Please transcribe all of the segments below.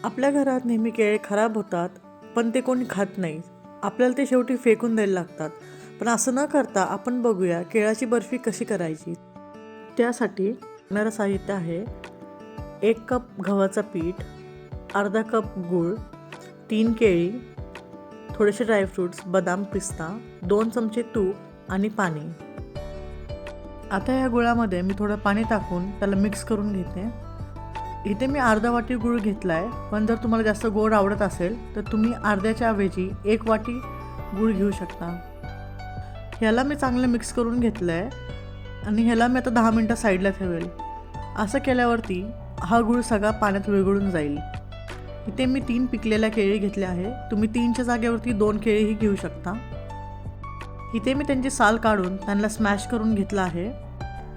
आपल्या घरात नेहमी केळे खराब होतात, पण ते कोणी खात नाही. आपल्याला ते शेवटी फेकून द्यायला लागतात. पण असं न करता आपण बघूया केळाची बर्फी कशी करायची. त्यासाठी लागणारं साहित्य आहे: 1 कप गव्हाचं पीठ, अर्धा कप गूळ, 3 केळी, थोडेसे ड्रायफ्रूट्स, बदाम, पिस्ता, 2 चमचे तूप आणि पाणी. आता या गुळामध्ये मी थोडं पाणी टाकून त्याला मिक्स करून घेते. इथे मी अर्धा वाटी गूळ घेतला आहे, पण जर तुम्हाला जास्त गोड आवडत असेल तर तुम्ही अर्ध्याच्या ऐवजी 1 वाटी गूळ घेऊ शकता. ह्याला मी चांगलं मिक्स करून घेतलं आहे आणि ह्याला मी आता 10 मिनटं साईडला ठेवेल. असं केल्यावरती हा गूळ सगळा पाण्यात विरघळून जाईल. इथे मी 3 पिकलेल्या केळी घेतल्या आहे. तुम्ही 3च्या जागेवरती 2 केळीही घेऊ शकता. इथे मी त्यांची साल काढून त्यांना स्मॅश करून घेतलं आहे.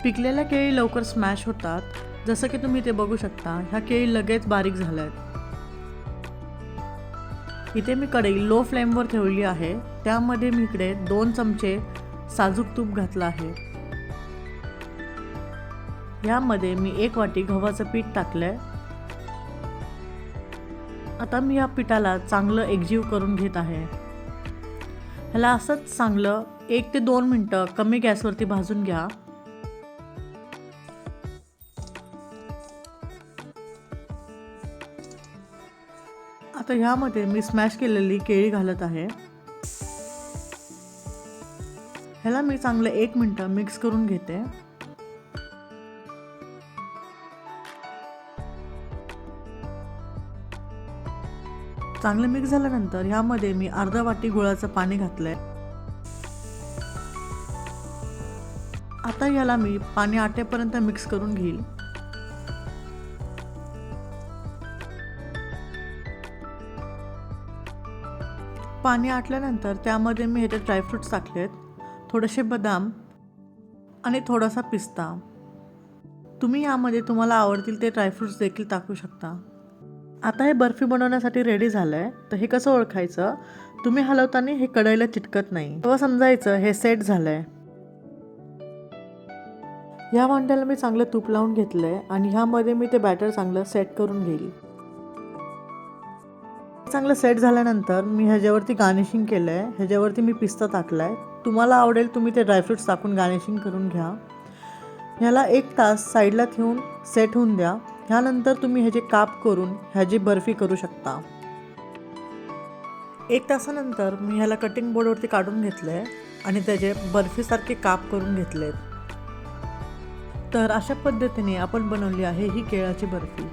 पिकलेल्या केळी लवकर स्मॅश होतात. जसं की तुम्ही इथे बघू शकता, ह्या केळी लगेच बारीक झाल्या आहेत. इथे मी कढई लो फ्लेमवर ठेवली आहे. त्यामध्ये मी इकडे 2 चमचे साजूक तूप घातलं आहे. यामध्ये मी 1 वाटी गव्हाचं पीठ टाकलंय. आता मी या पिठाला चांगलं एकजीव करून घेत आहे. ह्याला असंच चांगलं 1 ते 2 मिनटं कमी गॅसवरती भाजून घ्या. आता ह्यामध्ये मी स्मॅश केलेली केळी घालत आहे. ह्याला मी चांगलं 1 मिनटं मिक्स करून घेते. चांगलं मिक्स झाल्यानंतर ह्यामध्ये मी अर्धा वाटी गुळाचं पाणी घातलंय. आता ह्याला मी पाणी आटेपर्यंत मिक्स करून घेईल. पाणी आटल्यानंतर त्यामध्ये मी ह्याच्यात ड्रायफ्रूट्स टाकलेत, थोडेसे बदाम आणि थोडासा पिस्ता. तुम्ही यामध्ये तुम्हाला आवडतील ते ड्रायफ्रूट्स देखील टाकू शकता. आता हे बर्फी बनवण्यासाठी रेडी झालं आहे. तर हे कसं ओळखायचं? तुम्ही हलवताना हे कढईला चिटकत नाही, तेव्हा समजायचं हे सेट झालं आहे. ह्या भांड्याला मी चांगलं तूप लावून घेतलं आहे आणि ह्यामध्ये मी ते बॅटर चांगलं सेट करून घेईल. चांगलं सेट झाल्यानंतर मी ह्याच्यावरती गार्निशिंग केलं आहे. ह्याच्यावरती मी पिस्ता टाकला आहे. तुम्हाला आवडेल तुम्ही ते ड्रायफ्रूट्स टाकून गार्निशिंग करून घ्या. ह्याला 1 तास साईडला ठेवून सेट होऊन द्या. ह्यानंतर तुम्ही ह्याचे काप करून ह्याची बर्फी करू शकता. 1 तासानंतर मी ह्याला कटिंग बोर्डवरती काढून घेतलं आहे आणि त्याचे बर्फीसारखे काप करून घेतले. तर अशा पद्धतीने आपण बनवली आहे ही केळाची बर्फी.